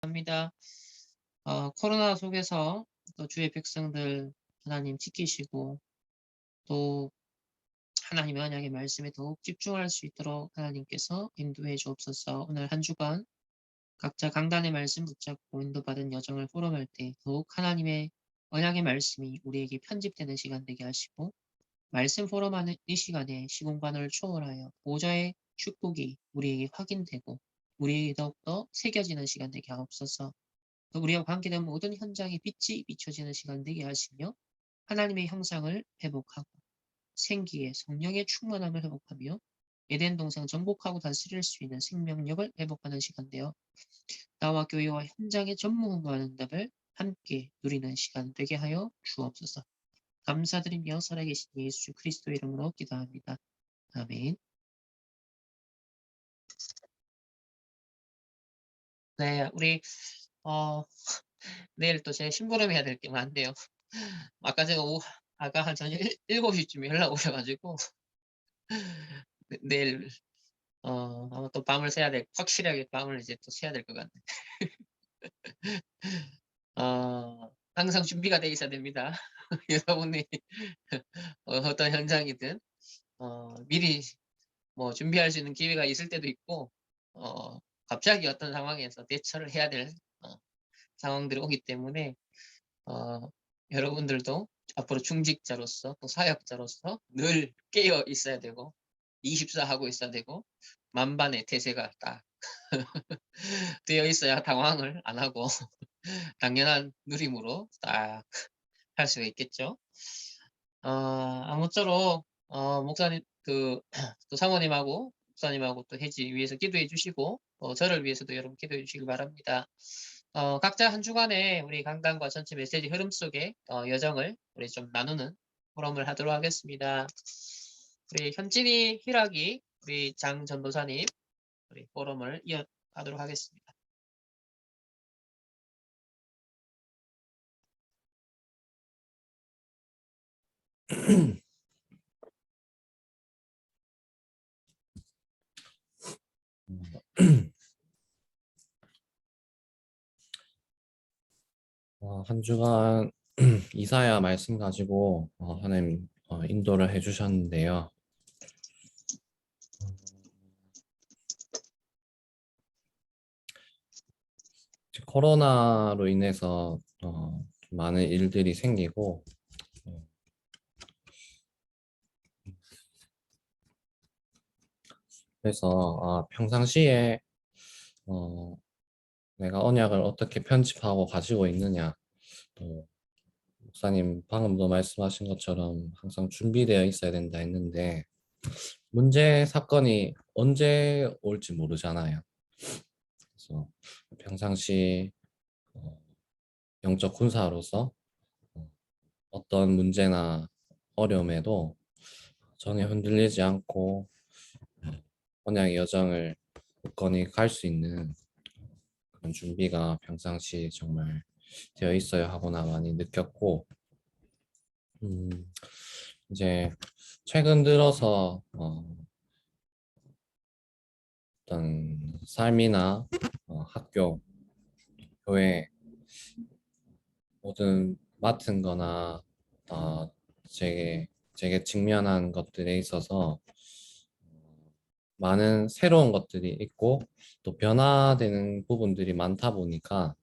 합니다. 코로나 속에서 또 주의 백성들 하나님 지키시고 또 하나님의 언약의 말씀에 더욱 집중할 수 있도록 하나님께서 인도해 주옵소서. 오늘 한 주간 각자 강단의 말씀 붙잡고 인도받은 여정을 포럼할 때 더욱 하나님의 언약의 말씀이 우리에게 편집되는 시간 되게 하시고 말씀 포럼하는 이 시간에 시공간을 초월하여 보좌의 축복이 우리에게 확인되고 우리에게 더욱더 새겨지는 시간 되게 하옵소서. 또 우리와 관계된 모든 현장에 빛이 비춰지는 시간 되게 하시며 하나님의 형상을 회복하고 생기의 성령의 충만함을 회복하며 에덴 동상 정복하고 다스릴 수 있는 생명력을 회복하는 시간 되어 나와 교회와 현장의 전무후무한 응답을 함께 누리는 시간 되게 하여 주옵소서. 감사드리며 살아계신 예수 그리스도 이름으로 기도합니다. 아멘. 네, 우리 내일 또 제 심부름 해야 될 게 많네요. 아까 제가 아까 한 저녁 7시쯤에 연락 오셔가지고 내일 아마 또 밤을 새야 확실하게 밤을 이제 또 새야 될 것 같네. 항상 준비가 돼 있어야 됩니다. 여러분이 어떤 현장이든 미리 뭐 준비할 수 있는 기회가 있을 때도 있고 갑자기 어떤 상황에서 대처를 해야 될 상황들이 오기 때문에 어, 여러분들도 앞으로 중직자로서 또 사역자로서 늘 깨어 있어야 되고 24 하고 있어야 되고 만반의 태세가 딱 되어 있어야 당황을 안 하고 당연한 누림으로 딱 할 수가 있겠죠. 아무쪼록 목사님 또 사모님하고 목사님하고 또 혜지 위해서 기도해 주시고 저를 위해서도 여러분 기도해 주시기 바랍니다. 각자 한 주간에 우리 강단과 전체 메시지 흐름 속에 여정을 우리 좀 나누는 포럼을 하도록 하겠습니다. 우리 현진이, 희락이, 우리 장 전도사님 우리 포럼을 이어가도록 하겠습니다. 한 주간 이사야 말씀 가지고 하나님 인도를 해주셨는데요. 코로나로 인해서 많은 일들이 생기고 그래서 평상시에 내가 언약을 어떻게 편집하고 가지고 있느냐, 또 목사님 방금도 말씀하신 것처럼 항상 준비되어 있어야 된다 했는데 문제 사건이 언제 올지 모르잖아요. 그래서 평상시 영적 군사로서 어떤 문제나 어려움에도 전혀 흔들리지 않고 언약의 여정을 굳건히 갈 수 있는 그런 준비가 평상시 정말 되어 있어야 하구나 많이 느꼈고 이제 최근 들어서 어떤 삶이나 학교, 교회 모든 맡은 거나 제게 직면한 것들에 있어서 많은 새로운 것들이 있고 또 변화되는 부분들이 많다 보니까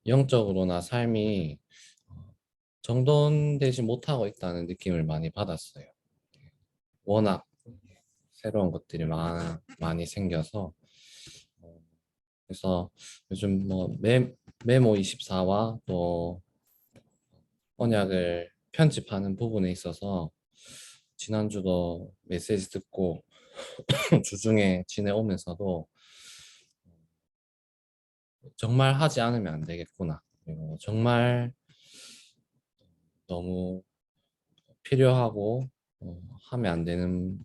영적으로나 삶이 정돈되지 못하고 있다는 느낌을 많이 받았어요. 워낙 새로운 것들이 많이 생겨서 그래서 요즘 뭐 메모 24와 또 언약을 편집하는 부분에 있어서 지난주도 메시지 듣고 주중에 지내오면서도 정말 하지 않으면 안 되겠구나. 그리고 정말 너무 필요하고 하면 안 되는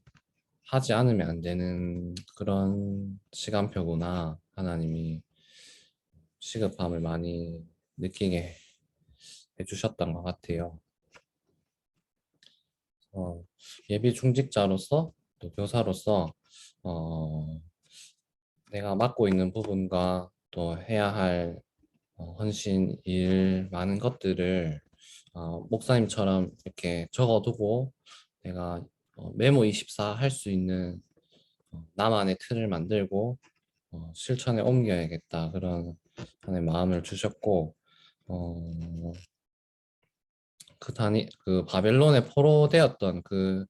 하지 않으면 안 되는 그런 시간표구나. 하나님이 시급함을 많이 느끼게 해주셨던 것 같아요. 예비 중직자로서 또 교사로서 내가 맡고 있는 부분과 또 해야 할 헌신 일 많은 것들을 목사님처럼 이렇게 적어두고 내가 메모 24 할 수 있는 나만의 틀을 만들고 실천에 옮겨야겠다 그런 하나의 마음을 주셨고 어, 그 바벨론에 포로되었던 그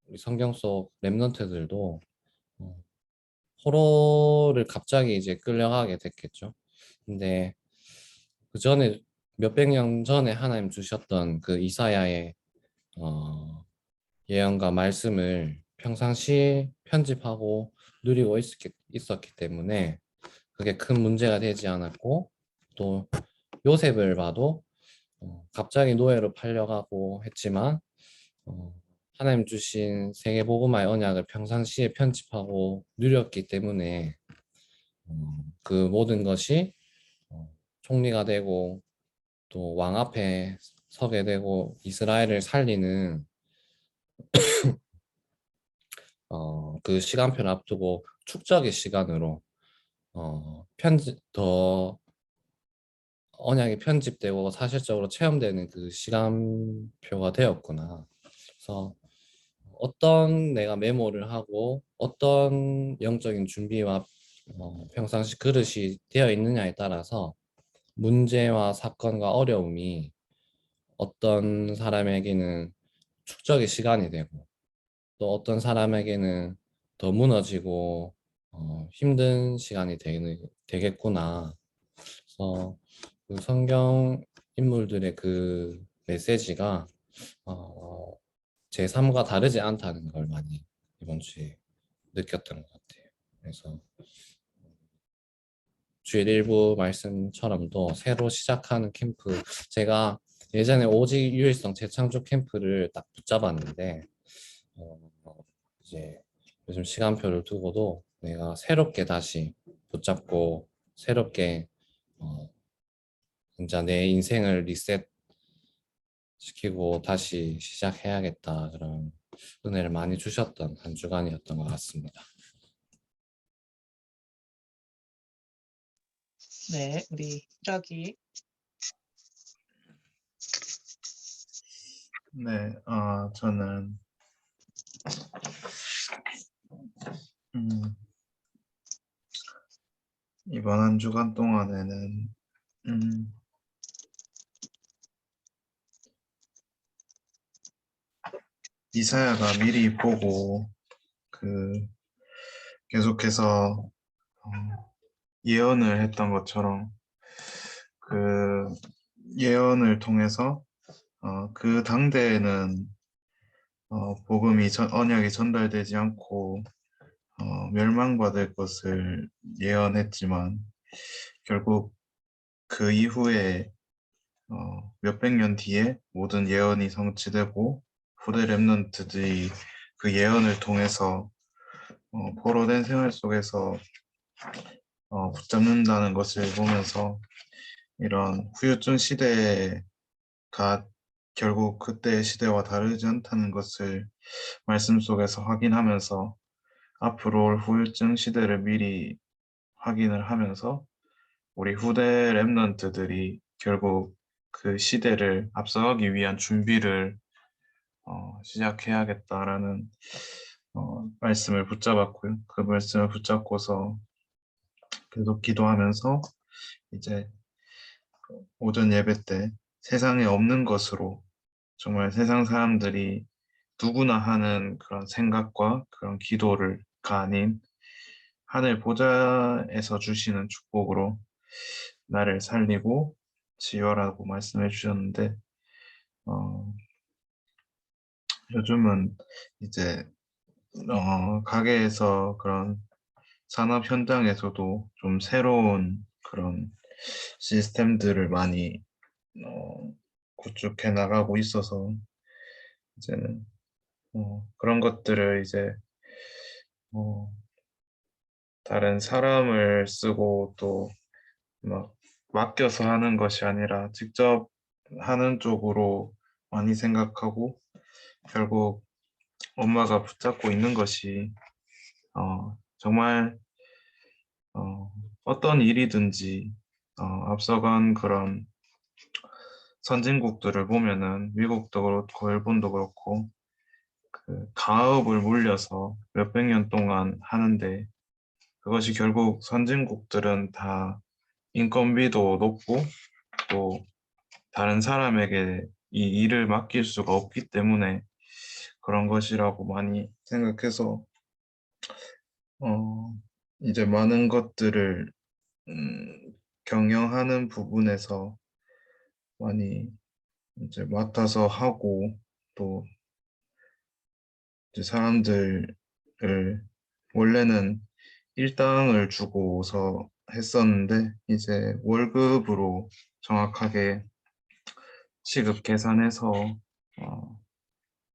우리 성경 속 렘넌트들도 어, 포로를 갑자기 이제 끌려가게 됐겠죠. 근데 그 전에 몇백 년 전에 하나님 주셨던 그 이사야의 어, 예언과 말씀을 평상시 편집하고 누리고 있었기 때문에 그게 큰 문제가 되지 않았고 또 요셉을 봐도 갑자기 노예로 팔려가고 했지만 어, 하나님 주신 세계복음화의 언약을 평상시에 편집하고 누렸기 때문에 그 모든 것이 총리가 되고 또 왕 앞에 서게 되고 이스라엘을 살리는 그 시간표를 앞두고 축적의 시간으로 편집 더 언약이 편집되고 사실적으로 체험되는 그 시간표가 되었구나. 그래서 어떤 내가 메모를 하고 어떤 영적인 준비와 평상시 그릇이 되어 있느냐에 따라서 문제와 사건과 어려움이 어떤 사람에게는 축적의 시간이 되고 또 어떤 사람에게는 더 무너지고 힘든 시간이 되겠구나. 그래서 그 성경 인물들의 그 메시지가 어, 제 삶과 다르지 않다는 걸 많이 이번 주에 느꼈던 것 같아요. 그래서 주일 일부 말씀처럼도 새로 시작하는 캠프 제가 예전에 오직 유일성 재창조 캠프를 딱 붙잡았는데 어, 이제 요즘 시간표를 두고도 내가 새롭게 다시 붙잡고 새롭게 어, 진짜 내 인생을 리셋시키고 다시 시작해야겠다 그런 은혜를 많이 주셨던 한 주간이었던 것 같습니다. 네, 우리 희락이. 네, 저는 음, 이번 한 주간 동안에는 음, 이사야가 미리 보고 그 계속해서 예언을 했던 것처럼 그 예언을 통해서 그 당대에는 언약이 전달되지 않고 멸망받을 것을 예언했지만 결국 그 이후에 몇백 년 뒤에 모든 예언이 성취되고 후대 렘넌트들이 그 예언을 통해서 포로된 생활 속에서 붙잡는다는 것을 보면서 이런 후유증 시대가 결국 그때의 시대와 다르지 않다는 것을 말씀 속에서 확인하면서 앞으로 올 후유증 시대를 미리 확인을 하면서 우리 후대 렘넌트들이 결국 그 시대를 앞서가기 위한 준비를 시작해야겠다라는 말씀을 붙잡았고요. 그 말씀을 붙잡고서 계속 기도하면서 이제 오전 예배 때 세상에 없는 것으로 정말 세상 사람들이 누구나 하는 그런 생각과 그런 기도가 아닌 하늘 보좌에서 주시는 축복으로 나를 살리고 지어라고 말씀해 주셨는데 요즘은 이제 가게에서 그런 산업 현장에서도 좀 새로운 그런 시스템들을 많이 구축해 나가고 있어서 이제는 그런 것들을 이제 다른 사람을 쓰고 또 막 맡겨서 하는 것이 아니라 직접 하는 쪽으로 많이 생각하고 결국 엄마가 붙잡고 있는 것이 정말 어떤 일이든지 앞서간 그런 선진국들을 보면은 미국도 그렇고 일본도 그렇고 그 가업을 물려서 몇백 년 동안 하는데 그것이 결국 선진국들은 다 인건비도 높고 또 다른 사람에게 이 일을 맡길 수가 없기 때문에 그런 것이라고 많이 생각해서 어, 이제 많은 것들을 경영하는 부분에서 많이 이제 맡아서 하고 또 이제 사람들을 원래는 일당을 주고서 했었는데 이제 월급으로 정확하게 시급 계산해서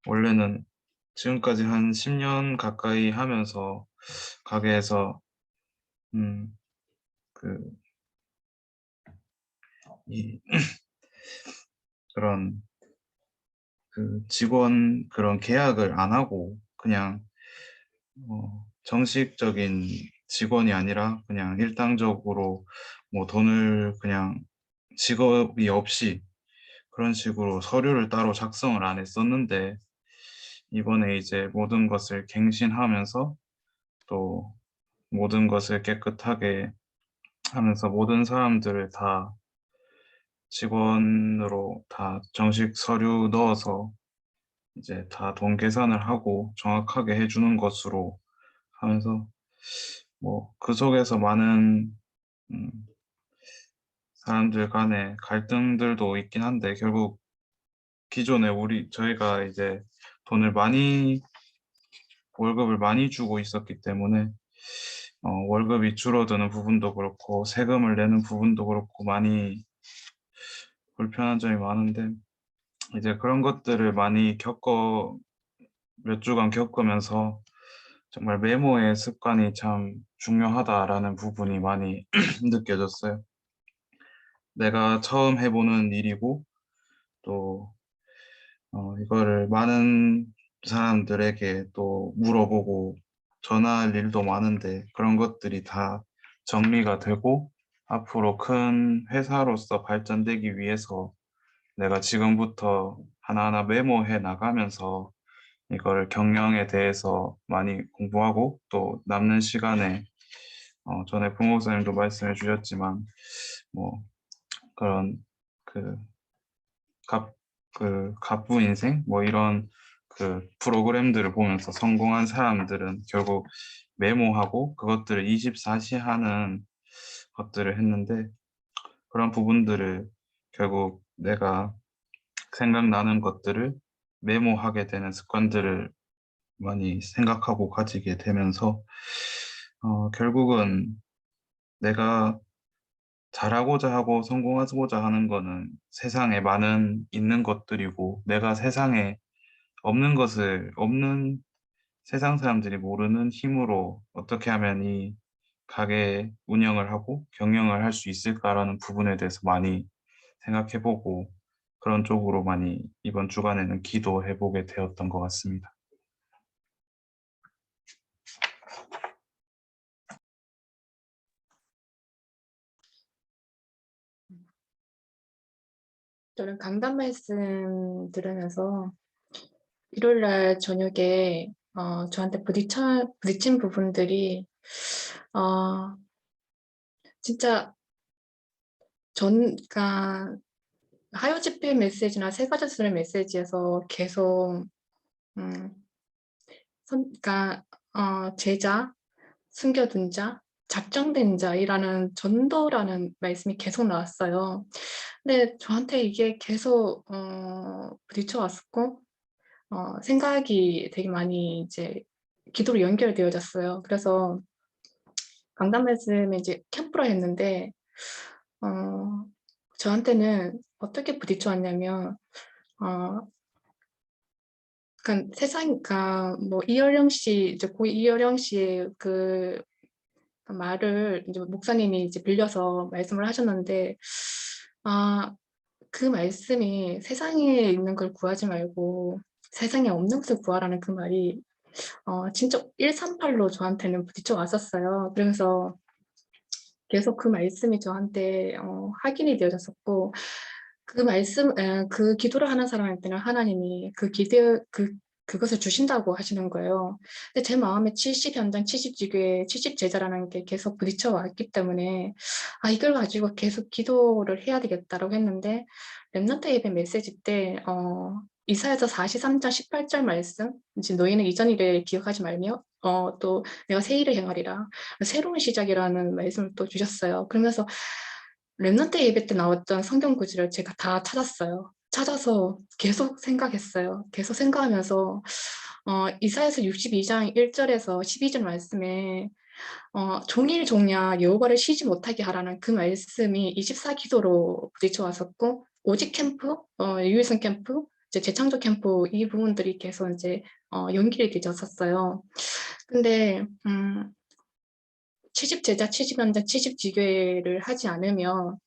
원래는 지금까지 한 10년 가까이 하면서 가게에서 그 이 그런 그 직원 그런 계약을 안 하고 그냥 정식적인 직원이 아니라 그냥 일당적으로 뭐 돈을 그냥 직업이 없이 그런 식으로 서류를 따로 작성을 안 했었는데 이번에 이제 모든 것을 갱신하면서 또 모든 것을 깨끗하게 하면서 모든 사람들을 다 직원으로 다 정식 서류 넣어서 이제 다 돈 계산을 하고 정확하게 해주는 것으로 하면서 뭐 그 속에서 많은 음, 사람들 간의 갈등들도 있긴 한데 결국 기존에 저희가 이제 돈을 많이 월급을 많이 주고 있었기 때문에 월급이 줄어드는 부분도 그렇고 세금을 내는 부분도 그렇고 많이 불편한 점이 많은데 이제 그런 것들을 많이 몇 주간 겪으면서 정말 메모의 습관이 참 중요하다라는 부분이 많이 느껴졌어요. 내가 처음 해보는 일이고 또 이거를 많은 사람들에게 또 물어보고 전화할 일도 많은데 그런 것들이 다 정리가 되고 앞으로 큰 회사로서 발전되기 위해서 내가 지금부터 하나하나 메모해 나가면서 이거를 경영에 대해서 많이 공부하고 또 남는 시간에 전에 부모님도 말씀해 주셨지만 뭐 그런 그 갑부 인생 뭐 이런 그 프로그램들을 보면서 성공한 사람들은 결국 메모하고 그것들을 24시 하는 것들을 했는데 그런 부분들을 결국 내가 생각나는 것들을 메모하게 되는 습관들을 많이 생각하고 가지게 되면서 결국은 내가 잘하고자 하고 성공하고자 하는 거는 세상에 많은 있는 것들이고 내가 세상에 없는 세상 사람들이 모르는 힘으로 어떻게 하면 이 가게 운영을 하고 경영을 할 수 있을까라는 부분에 대해서 많이 생각해보고 그런 쪽으로 많이 이번 주간에는 기도해보게 되었던 것 같습니다. 저는 강단 말씀 들으면서 일요일날 저녁에 저한테 부딪힌 부분들이 진짜 그러니까 하요 집필 메시지나 세 가지 수의 메시지에서 계속 그러니까 제자, 숨겨둔 자, 작정된 자이라는 전도라는 말씀이 계속 나왔어요. 근데 저한테 이게 계속 부딪혀 왔었고 생각이 되게 많이 이제 기도로 연결되어졌어요. 그래서 강단 말씀에 이제 캠프를 했는데 저한테는 어떻게 부딪혀 왔냐면 그러니까 그러니까 뭐 이효령 씨 이제 고 이효령 씨의 그 말을 이제 목사님이 이제 빌려서 말씀을 하셨는데 그 말씀이 세상에 있는 걸 구하지 말고 세상에 없는 것을 구하라는 그 말이 진짜 138로 저한테는 부딪혀 왔었어요. 그러면서 계속 그 말씀이 저한테 확인이 되어졌었고, 그 말씀, 그 기도를 하는 사람한테는 하나님이 그것을 주신다고 하시는 거예요. 근데 제 마음에 70현장, 70지교회, 70제자라는 게 계속 부딪혀 왔기 때문에, 이걸 가지고 계속 기도를 해야 되겠다라고 했는데, 렘넌트 예배 메시지 때, 이사야서 43장 18절 말씀, 이제 너희는 이전 일을 기억하지 말며, 또 내가 새 일을 행하리라. 새로운 시작이라는 말씀을 또 주셨어요. 그러면서 렘넌트 예배 때 나왔던 성경 구절을 제가 다 찾았어요. 찾아서 계속 생각했어요. 계속 생각하면서 이사야서 62장 1절에서 12절 말씀에 종일 종야 여호와를 쉬지 못하게 하라는 그 말씀이 24기도로 부딪혀 왔었고, 오직 캠프, 유일성 캠프, 이제 재창조 캠프 이 부분들이 계속 이제 연결이 되었었어요. 근데 70제자, 70연장, 70지교회를 하지 않으면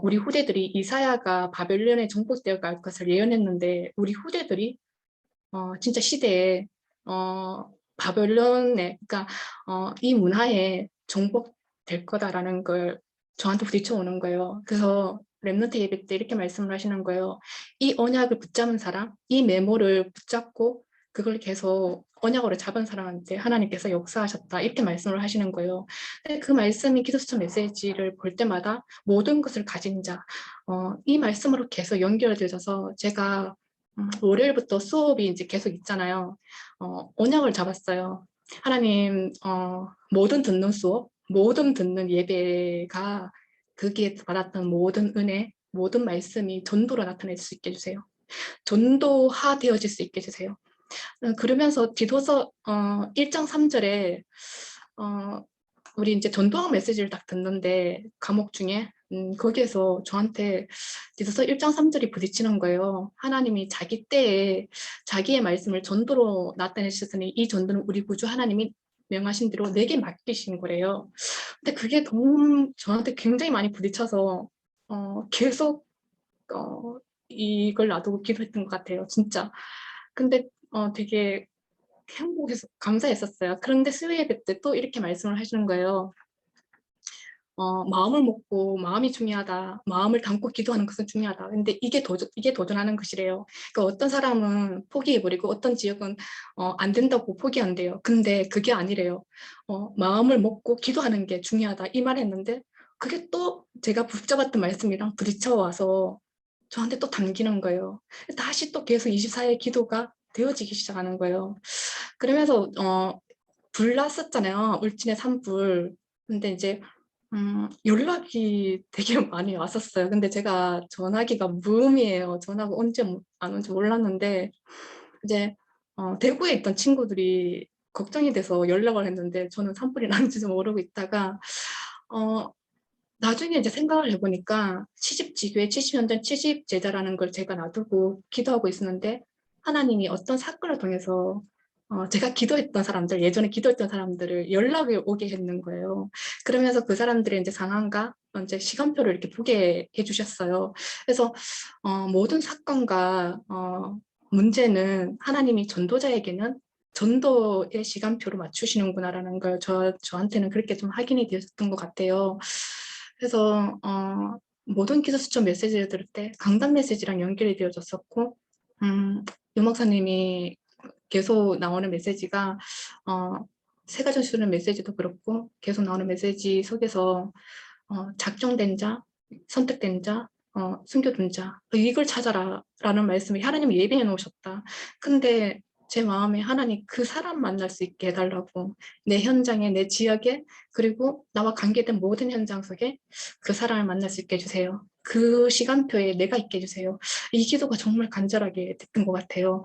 우리 후대들이 이사야가 바벨론에 정복되어 갈 것을 예언했는데, 우리 후대들이 진짜 시대에 바벨론에, 그러니까 이 문화에 정복될 거다라는 걸 저한테 부딪혀 오는 거예요. 그래서 렘넌트 예배 때 이렇게 말씀을 하시는 거예요. 이 언약을 붙잡은 사람, 이 메모를 붙잡고 그걸 계속 언약으로 잡은 사람한테 하나님께서 역사하셨다, 이렇게 말씀을 하시는 거예요. 근데 그 말씀이 기도수첩 메시지를 볼 때마다 모든 것을 가진 자, 이 말씀으로 계속 연결되어져서 제가 월요일부터 수업이 이제 계속 있잖아요. 언약을 잡았어요. 하나님, 모든 듣는 수업, 모든 듣는 예배가 거기에 받았던 모든 은혜, 모든 말씀이 전도로 나타낼 수 있게 해주세요. 전도화 되어질 수 있게 해주세요. 그러면서 디도서 1장 3절에 우리 이제 전도학 메시지를 딱 듣는데 과목 중에 거기에서 저한테 디도서 1장 3절이 부딪히는 거예요. 하나님이 자기 때에 자기의 말씀을 전도로 나타내셨으니 이 전도는 우리 구주 하나님이 명하신 대로 내게 맡기신 거래요. 근데 그게 너무 저한테 굉장히 많이 부딪혀서 계속 이걸 놔두고 기도했던 것 같아요, 진짜. 근데 되게 행복해서 감사했었어요. 그런데 수요 예배 때 또 이렇게 말씀을 하시는 거예요. 마음을 먹고 마음이 중요하다. 마음을 담고 기도하는 것은 중요하다. 근데 이게 도전하는 것이래요. 그러니까 어떤 사람은 포기해버리고 어떤 지역은 안 된다고 포기한대요. 근데 그게 아니래요. 마음을 먹고 기도하는 게 중요하다. 이 말했는데 그게 또 제가 붙잡았던 말씀이랑 부딪혀와서 저한테 또 당기는 거예요. 다시 또 계속 24일 기도가 되어지기 시작하는 거예요. 그러면서 불 났었잖아요. 울진의 산불. 근데 이제 연락이 되게 많이 왔었어요. 근데 제가 전화기가 무음이에요. 전화가 언제 안 온지 몰랐는데 이제 대구에 있던 친구들이 걱정이 돼서 연락을 했는데 저는 산불이 났는지도 모르고 있다가 나중에 이제 생각을 해보니까 70지교회 70현장 70제자라는 걸 제가 놔두고 기도하고 있었는데 하나님이 어떤 사건을 통해서 제가 기도했던 사람들, 예전에 기도했던 사람들을 연락이 오게 했는 거예요. 그러면서 그 사람들의 이제 상황과 이제 시간표를 이렇게 보게 해주셨어요. 그래서 모든 사건과 문제는 하나님이 전도자에게는 전도의 시간표로 맞추시는구나라는 걸 저한테는 그렇게 좀 확인이 되었던 것 같아요. 그래서 모든 기도수첩 메시지를 들을 때 강단 메시지랑 연결이 되어졌었고, 유 목사님이 계속 나오는 메시지가 세 가지 수는 메시지도 그렇고 계속 나오는 메시지 속에서 작정된 자, 선택된 자, 숨겨둔 자, 이걸 찾아라 라는 말씀을 하나님이 예비해 놓으셨다. 근데 제 마음에 하나님 그 사람 만날 수 있게 해달라고, 내 현장에, 내 지역에, 그리고 나와 관계된 모든 현장 속에 그 사람을 만날 수 있게 해주세요. 그 시간표에 내가 있게 해주세요. 이 기도가 정말 간절하게 됐던 것 같아요.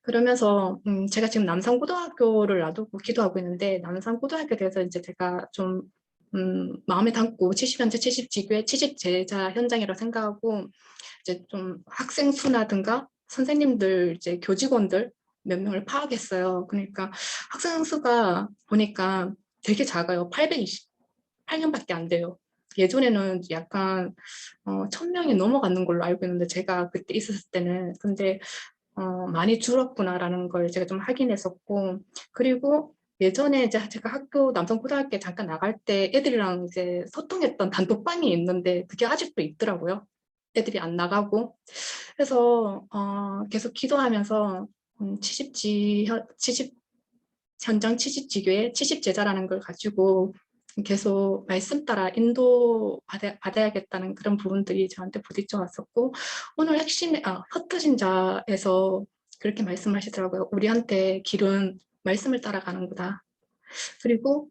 그러면서 제가 지금 남산고등학교를 놔두고 기도하고 있는데, 남산고등학교에 대해서 이제 제가 좀 마음에 담고 70현재 70지교회 70제자 현장이라고 생각하고 이제 좀 학생 수라든가 선생님들, 이제 교직원들 몇 명을 파악했어요. 그러니까 학생 수가 보니까 되게 작아요. 828명밖에 안 돼요. 예전에는 약간 1000명이 넘어가는 걸로 알고 있는데 제가 그때 있었을 때는, 근데 많이 줄었구나라는 걸 제가 좀 확인했었고, 그리고 예전에 이제 제가 학교 남성고등학교에 잠깐 나갈 때 애들이랑 이제 소통했던 단톡방이 있는데 그게 아직도 있더라고요. 애들이 안 나가고. 그래서 계속 기도하면서 70 현장 70지교의 70제자라는 걸 가지고 계속 말씀 따라 인도 받아야겠다는 그런 부분들이 저한테 부딪혀 왔었고, 오늘 흩어진 자에서 그렇게 말씀하시더라고요. 우리한테 길은 말씀을 따라가는 거다. 그리고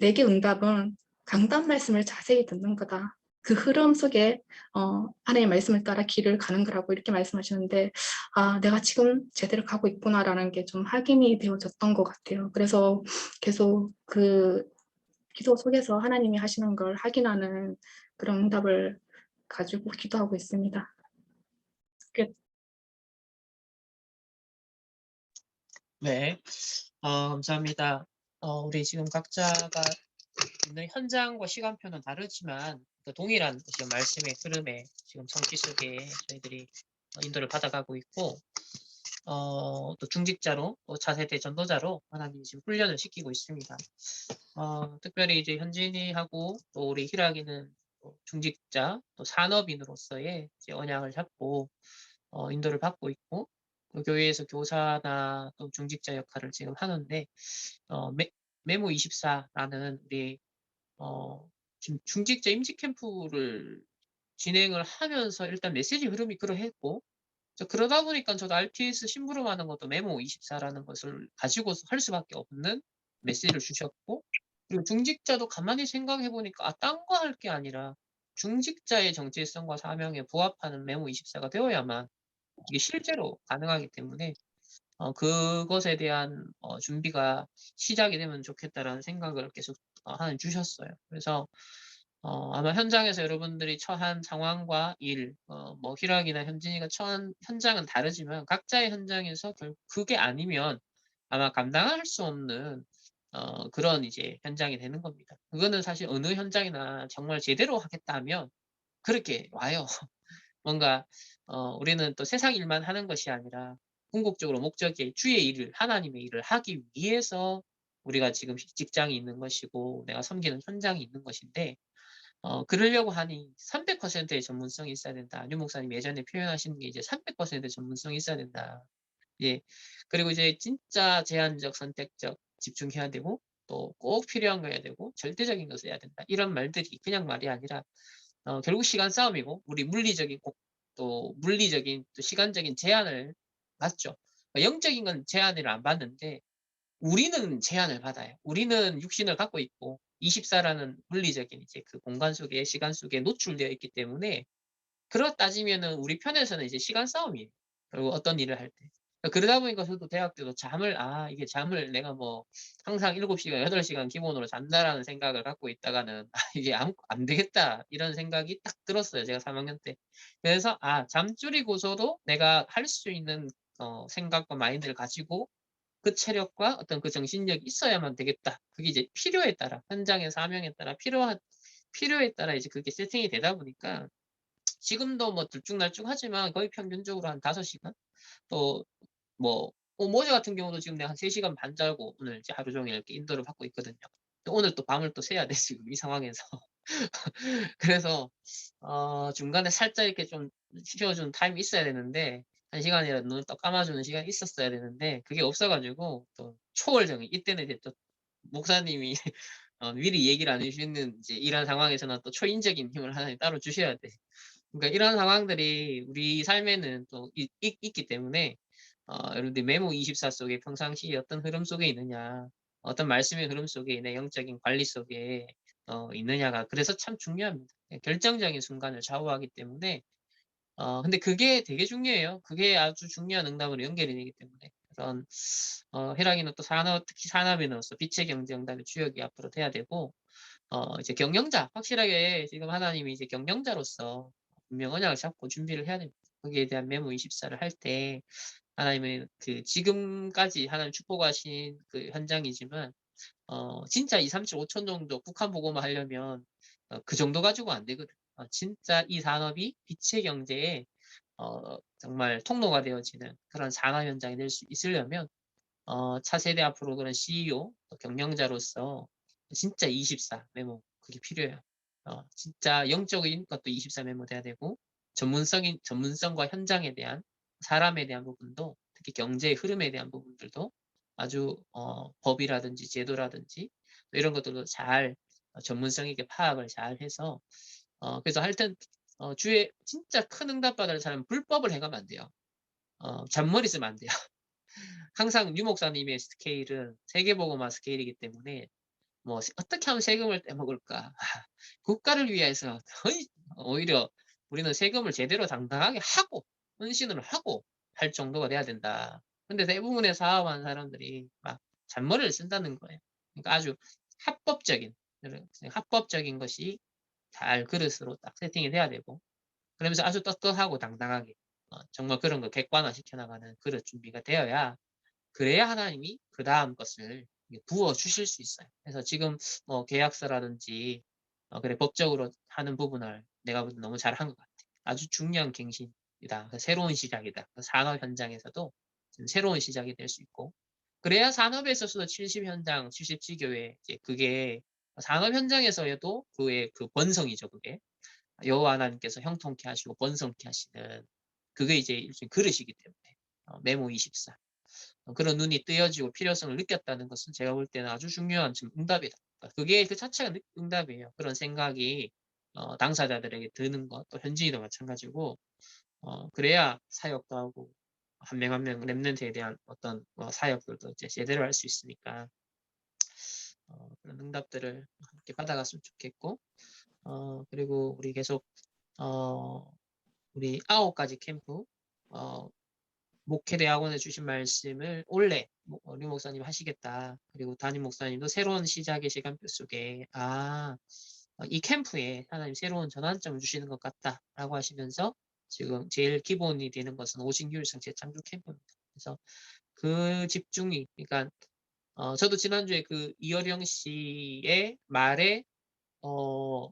내게 응답은 강단 말씀을 자세히 듣는 거다. 그 흐름 속에 하나님의 말씀을 따라 길을 가는 거라고 이렇게 말씀하시는데, 내가 지금 제대로 가고 있구나라는 게 좀 확인이 되어졌던 것 같아요. 그래서 계속 그 기도 속에서 하나님이 하시는 걸 확인하는 그런 응답을 가지고 기도하고 있습니다. 네, 감사합니다. 우리 지금 각자가 있는 현장과 시간표는 다르지만 그 동일한 지금 말씀의 흐름에 지금 성취 속에 저희들이 인도를 받아가고 있고, 또 중직자로 또 차세대 전도자로 하나님이 지금 훈련을 시키고 있습니다. 특별히 이제 현진이하고 또 우리 희락이는 또 중직자 또 산업인으로서의 이제 언약을 잡고 인도를 받고 있고, 또 교회에서 교사나 또 중직자 역할을 지금 하는데, 메모 24라는 우리 지금 중직자 임직 캠프를 진행을 하면서 일단 메시지 흐름이 그러했고, 그러다 보니까 저도 RTS 심부름하는 것도 메모 24라는 것을 가지고 할 수밖에 없는 메시지를 주셨고, 그리고 중직자도 가만히 생각해 보니까 딴 거 할 게 아니라 중직자의 정체성과 사명에 부합하는 메모 24가 되어야만 이게 실제로 가능하기 때문에 그것에 대한 준비가 시작이 되면 좋겠다라는 생각을 계속 하나 주셨어요. 그래서 아마 현장에서 여러분들이 처한 상황과 일, 뭐 희락이나 현진이가 처한 현장은 다르지만 각자의 현장에서 결국 그게 아니면 아마 감당할 수 없는 그런 이제 현장이 되는 겁니다. 그거는 사실 어느 현장이나 정말 제대로 하겠다 하면 그렇게 와요. 뭔가 우리는 또 세상 일만 하는 것이 아니라 궁극적으로 목적이 주의 일을, 하나님의 일을 하기 위해서 우리가 지금 직장이 있는 것이고 내가 섬기는 현장이 있는 것인데, 그러려고 하니 300%의 전문성이 있어야 된다. 안유 목사님 예전에 표현하시는 게 이제 300%의 전문성이 있어야 된다. 예. 그리고 이제 진짜 제한적, 선택적 집중해야 되고 또 꼭 필요한 거 해야 되고 절대적인 것을 해야 된다. 이런 말들이 그냥 말이 아니라 결국 시간 싸움이고 우리 물리적인 또 물리적인 또 시간적인 제한을 받죠. 영적인 건 제한을 안 받는데 우리는 제한을 받아요. 우리는 육신을 갖고 있고 24라는 물리적인 이제 그 공간 속에 시간 속에 노출되어 있기 때문에 그렇 따지면은 우리 편에서는 이제 시간 싸움이에요. 그리고 어떤 일을 할 때. 그러다 보니까 저도 대학 때도 이게 잠을 내가 뭐 항상 7시간, 8시간 기본으로 잔다라는 생각을 갖고 있다가는 이게 안 되겠다. 이런 생각이 딱 들었어요. 제가 3학년 때. 그래서 잠 줄이고서도 내가 할 수 있는 생각과 마인드를 가지고 그 체력과 어떤 그 정신력이 있어야만 되겠다. 그게 이제 필요에 따라, 현장의 사명에 따라 필요에 따라 이제 그게 세팅이 되다 보니까 지금도 뭐 들쭉날쭉하지만 거의 평균적으로 한 5시간? 또 뭐 어제 같은 경우도 지금 내가 한 3시간 반 자고 오늘 이제 하루 종일 이렇게 인도를 받고 있거든요. 또 오늘 또 밤을 또 새야 돼 지금 이 상황에서. 그래서 중간에 살짝 이렇게 좀 쉬어주는 타임이 있어야 되는데 1시간이라도 눈을 딱 감아주는 시간이 있었어야 되는데 그게 없어 가지고 또 초월적인 이때는 이제 또 목사님이 미리 얘기를 안 해주시는 이제 이런 상황에서는 또 초인적인 힘을 하나님 따로 주셔야 돼. 그러니까 이런 상황들이 우리 삶에는 또 있기 때문에 여러분들이 메모 24 속에 평상시 어떤 흐름 속에 있느냐, 어떤 말씀의 흐름 속에 내 영적인 관리 속에 있느냐가 그래서 참 중요합니다. 결정적인 순간을 좌우하기 때문에 근데 그게 되게 중요해요. 그게 아주 중요한 응답으로 연결이 되기 때문에 그런 해랑이는 또 특히 산업인으로서 빛의 경제 응답의 주역이 앞으로 돼야 되고 이제 경영자 확실하게 지금 하나님이 이제 경영자로서 분명 언약을 잡고 준비를 해야 됩니다. 거기에 대한 메모 24를 할 때 하나님의 그 지금까지 하나님 축복하신 그 현장이지만 진짜 2, 3, 7, 5천 정도 북한 보고만 하려면 그 정도 가지고 안 되거든. 진짜 이 산업이 빛의 경제에 정말 통로가 되어지는 그런 산업 현장이 될 수 있으려면 차세대 앞으로 그런 CEO, 또 경영자로서 진짜 24 메모 그게 필요해요. 진짜 영적인 것도 24 메모 돼야 되고 전문성과 현장에 대한 사람에 대한 부분도 특히 경제의 흐름에 대한 부분들도 아주 법이라든지 제도라든지 이런 것들도 잘 전문성 있게 파악을 잘 해서 그래서 하여튼 주에 진짜 큰 응답받을 사람은 불법을 해가면 안 돼요. 잔머리 쓰면 안 돼요. 항상 유 목사님의 스케일은 세계보고마 스케일이기 때문에 뭐 어떻게 하면 세금을 떼먹을까? 국가를 위해서 오히려 우리는 세금을 제대로 당당하게 하고 헌신을 하고 할 정도가 돼야 된다. 근데 대부분의 사업하는 사람들이 막 잔머리를 쓴다는 거예요. 그러니까 아주 합법적인 것이 잘 그릇으로 딱 세팅이 돼야 되고 그러면서 아주 떳떳하고 당당하게 정말 그런 거 객관화 시켜나가는 그릇 준비가 되어야 그래야 하나님이 그 다음 것을 부어 주실 수 있어요. 그래서 지금 계약서라든지 그래 법적으로 하는 부분을 내가 보기엔 너무 잘한 것 같아. 아주 중요한 갱신이다. 새로운 시작이다. 산업 현장에서도 지금 새로운 시작이 될 수 있고 그래야 산업에 있어서도 70현장, 70지교회 이제 그게 산업 현장에서도 그의 그 번성이죠. 그게 여호와 하나님께서 형통케 하시고 번성케 하시는 그게 이제 일종의 그릇이기 때문에 메모 24 그런 눈이 뜨여지고 필요성을 느꼈다는 것은 제가 볼 때는 아주 중요한 지금 응답이다. 그게 그 자체가 응답이에요. 그런 생각이 당사자들에게 드는 것, 또 현지인도 마찬가지고 그래야 사역도 하고 한 명 한 명 랩런트에 대한 어떤 사역들도 이제 제대로 할 수 있으니까 그런 응답들을 함께 받아갔으면 좋겠고 그리고 우리 계속 우리 9가지 캠프 목회대학원에 주신 말씀을 올해 류 목사님 하시겠다. 그리고 담임 목사님도 새로운 시작의 시간표 속에 이 캠프에 하나님 새로운 전환점을 주시는 것 같다라고 하시면서 지금 제일 기본이 되는 것은 오신규율성 재창조 캠프입니다. 그래서 그 집중이 그러니까 저도 지난주에 그 이어령 씨의 말에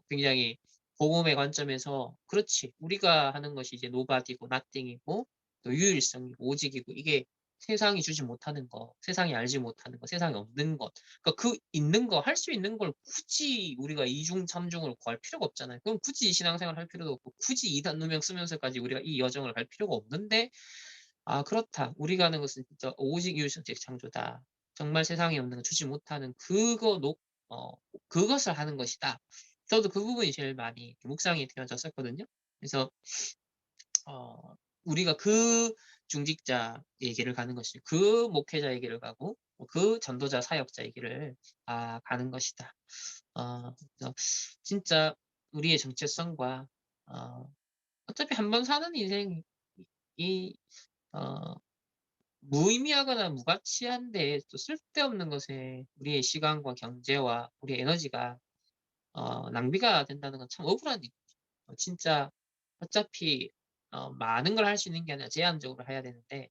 굉장히 복음의 관점에서 그렇지 우리가 하는 것이 이제 노바디고 나띵이고 또 유일성이고 오직이고 이게 세상이 주지 못하는 거, 세상이 알지 못하는 거, 세상에 없는 것. 그러니까 그 있는 거, 할 수 있는 걸 굳이 우리가 이중 삼중으로 구할 필요가 없잖아요. 그럼 굳이 신앙생활 할 필요도 없고 굳이 이단 누명 쓰면서까지 우리가 이 여정을 갈 필요가 없는데 그렇다. 우리가 하는 것은 진짜 오직 유일성 재창조다. 정말 세상에 없는 거 주지 못하는 그것을 하는 것이다. 저도 그 부분이 제일 많이 묵상이 되어졌었거든요. 그래서 우리가 그 중직자의 길을 가는 것이 그 목회자의 길을 가고 그 전도자 사역자의 길을 가는 것이다. 그래서 진짜 우리의 정체성과 어차피 한 번 사는 인생이 무의미하거나 무가치한데 또 쓸데없는 것에 우리의 시간과 경제와 우리의 에너지가 낭비가 된다는 건 참 억울한 일이죠. 진짜 어차피 많은 걸 할 수 있는 게 아니라 제한적으로 해야 되는데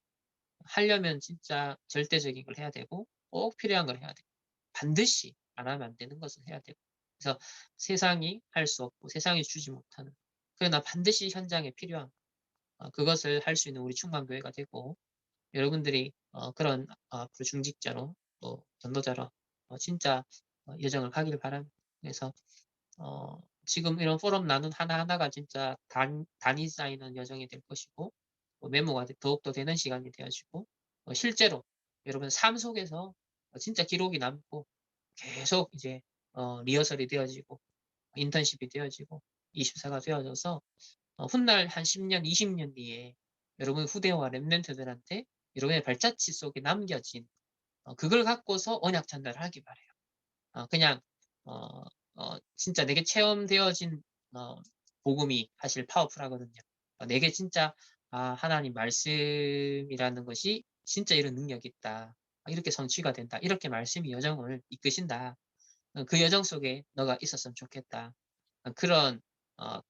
하려면 진짜 절대적인 걸 해야 되고 꼭 필요한 걸 해야 되고 반드시 안 하면 안 되는 것을 해야 되고 그래서 세상이 할 수 없고 세상이 주지 못하는 그러나 반드시 현장에 필요한 그것을 할 수 있는 우리 충만교회가 되고 여러분들이 그런 앞으로 중직자로 또 전도자로 진짜 여정을 가길 바랍니다. 그래서 지금 이런 포럼 나눈 하나하나가 진짜 단위 쌓이는 여정이 될 것이고 메모가 더욱더 되는 시간이 되어지고 실제로 여러분 삶 속에서 진짜 기록이 남고 계속 이제 리허설이 되어지고 인턴십이 되어지고 24가 되어져서 훗날 한 10년, 20년 뒤에 여러분 후대와 랩런트들한테 여러분의 발자취 속에 남겨진 그걸 갖고서 언약 전달을 하기 바래요. 그냥 진짜 내게 체험되어진 복음이 사실 파워풀하거든요. 내게 진짜 하나님 말씀이라는 것이 진짜 이런 능력이 있다. 이렇게 성취가 된다. 이렇게 말씀이 여정을 이끄신다. 그 여정 속에 너가 있었으면 좋겠다. 그런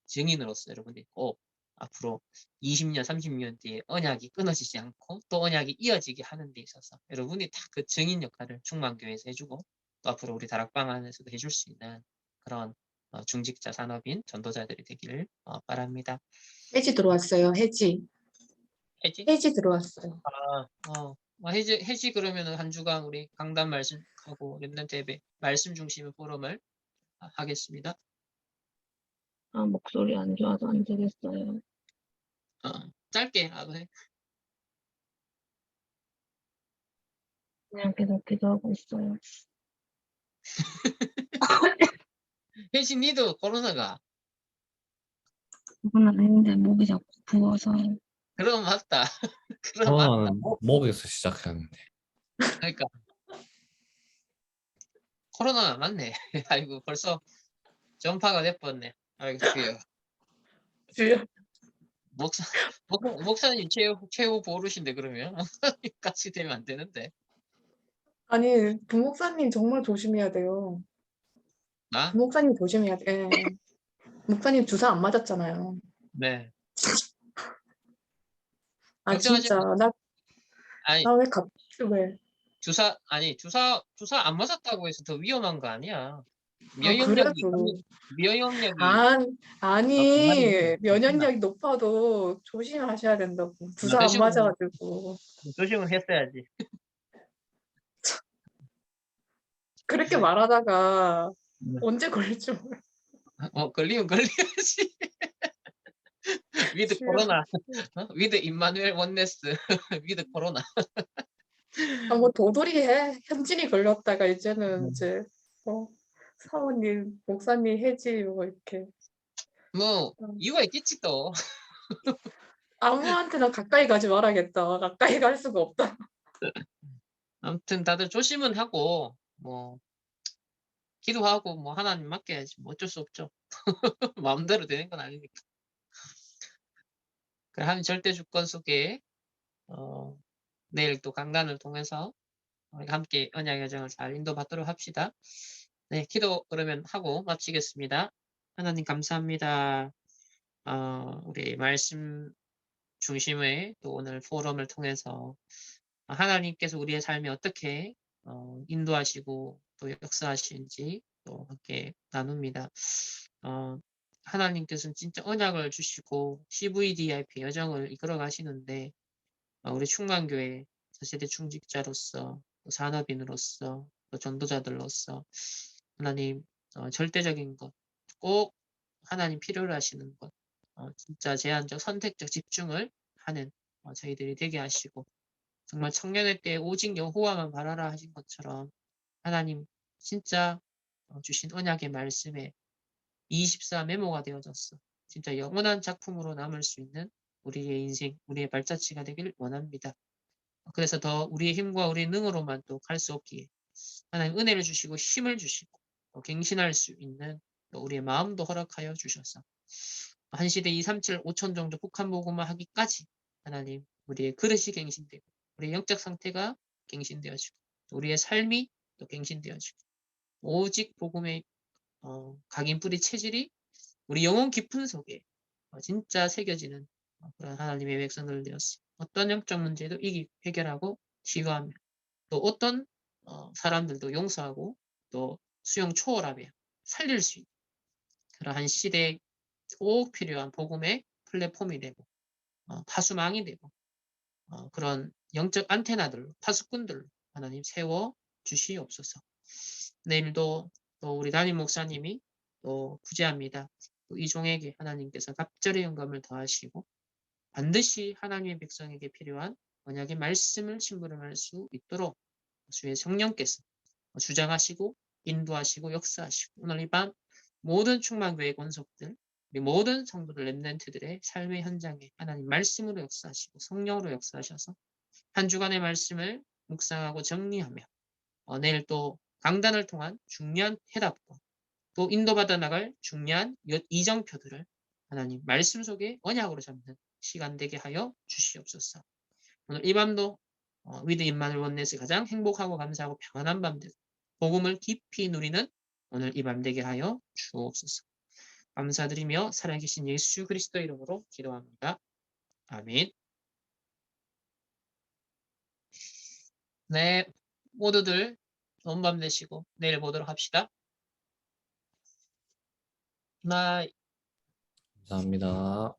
증인으로서 여러분들이 꼭 앞으로 20년, 30년 뒤에 언약이 끊어지지 않고 또 언약이 이어지게 하는 데 있어서 여러분이 다 그 증인 역할을 충만교회에서 해주고 또 앞으로 우리 다락방 안에서도 해줄 수 있는 그런 중직자 산업인 전도자들이 되기를 바랍니다. 해지 들어왔어요. 해지. 해지? 해지 들어왔어요. 해지 그러면은 한 주간 우리 강단 말씀하고 랩런트 예배 말씀 중심의 포럼을 하겠습니다. 아, 목소리 안 좋아서 안 되겠어요. 짧게라도 해. 그냥 계속 기도하고 있어요. 해지 니도 코로나가. 그건 아닌데 목이 자꾸 부어서. 그럼 맞다. 그럼 맞다. 코로나는 목에서 시작하는데. 그러니까 코로나 맞네. 아이고 벌써 전파가 돼버렸네. 아이고 주여. 주여. 목사님 최후 보루신데 그러면 목사님까지 되면 안 되는데. 아니, 부목사님 정말 조심해야 돼요. 나? 부목사님 조심해야 돼. 예. 목사님 주사 안 맞았잖아요. 네. 아, 걱정하지 진짜. 마. 아니 나 왜 왜? 주사 안 맞았다고 해서 더 위험한 거 아니야. 아, 면역력이 그래도. 면역력이 아, 강하면 아니, 괜찮아. 면역력이 높아도 조심하셔야 된다고. 주사 안 조심은 맞아가지고. 조심은 했어야지. 그렇게 말하다가 네. 언제 걸릴지 몰라. 걸리면 걸려야지. 위드 주여. 코로나, 위드 임마누엘 원네스, 위드 코로나. 아, 뭐 도돌이 해. 현진이 걸렸다가 이제는 이제 사모님, 목사님 해지 뭐 이렇게. 뭐 이유가 있겠지 또. 아무한테나 가까이 가지 말아야겠다. 가까이 갈 수가 없다. 아무튼 다들 조심은 하고 뭐 기도하고 뭐 하나님 맡겨야지. 뭐 어쩔 수 없죠. 마음대로 되는 건 아니니까. 그 한 절대 주권 속에 내일 또 강단을 통해서 우리가 함께 언약 여정을 잘 인도받도록 합시다. 네, 기도 그러면 하고 마치겠습니다. 하나님 감사합니다. 우리 말씀 중심의 또 오늘 포럼을 통해서 하나님께서 우리의 삶에 어떻게 인도하시고 또 역사하시는지 또 함께 나눕니다. 하나님께서는 진짜 언약을 주시고 CVDIP 여정을 이끌어 가시는데 우리 충만교회 세대 충직자로서 또 산업인으로서 또 전도자들로서 하나님 절대적인 것 꼭 하나님 필요로 하시는 것 진짜 제한적 선택적 집중을 하는 저희들이 되게 하시고 정말 청년의 때에 오직 여호와만 바라라 하신 것처럼 하나님 진짜 주신 언약의 말씀에 24 메모가 되어졌어. 진짜 영원한 작품으로 남을 수 있는 우리의 인생, 우리의 발자취가 되길 원합니다. 그래서 더 우리의 힘과 우리의 능으로만 또 갈 수 없기에 하나님 은혜를 주시고 힘을 주시고 또 갱신할 수 있는 또 우리의 마음도 허락하여 주셔서 한 시대 237 5천 정도 북한 복음화 하기까지 하나님 우리의 그릇이 갱신되고 우리의 영적 상태가 갱신되어지고 우리의 삶이 또 갱신되어지고 오직 복음의 각인 뿌리 체질이 우리 영혼 깊은 속에 진짜 새겨지는 그런 하나님의 백성들 되었어. 어떤 영적 문제도 해결하고 치유하며 또 어떤 사람들도 용서하고 또 수용 초월하며 살릴 수 있는 그러한 시대에 꼭 필요한 복음의 플랫폼이 되고 파수망이 되고 그런 영적 안테나들로 파수꾼들로 하나님 세워 주시옵소서. 내일도 또 우리 담임 목사님이 또 구제합니다. 또 이 종에게 하나님께서 갑절의 영감을 더하시고 반드시 하나님의 백성에게 필요한 언약의 말씀을 심부름할 수 있도록 주의 성령께서 주장하시고 인도하시고 역사하시고 오늘 이 밤 모든 충만교회 권속들 우리 모든 성도들 렘넌트들의 삶의 현장에 하나님 말씀으로 역사하시고 성령으로 역사하셔서 한 주간의 말씀을 묵상하고 정리하며 내일 또 강단을 통한 중요한 해답과 또 인도받아 나갈 중요한 이정표들을 하나님 말씀 속에 언약으로 잡는 시간 되게 하여 주시옵소서. 오늘 이 밤도 위드 임마누엘 원넷이 가장 행복하고 감사하고 평안한 밤 되고 복음을 깊이 누리는 오늘 이 밤 되게 하여 주옵소서. 감사드리며 살아계신 예수 그리스도 이름으로 기도합니다. 아멘. 네, 모두들 좋은 밤 되시고 내일 보도록 합시다. 나 감사합니다.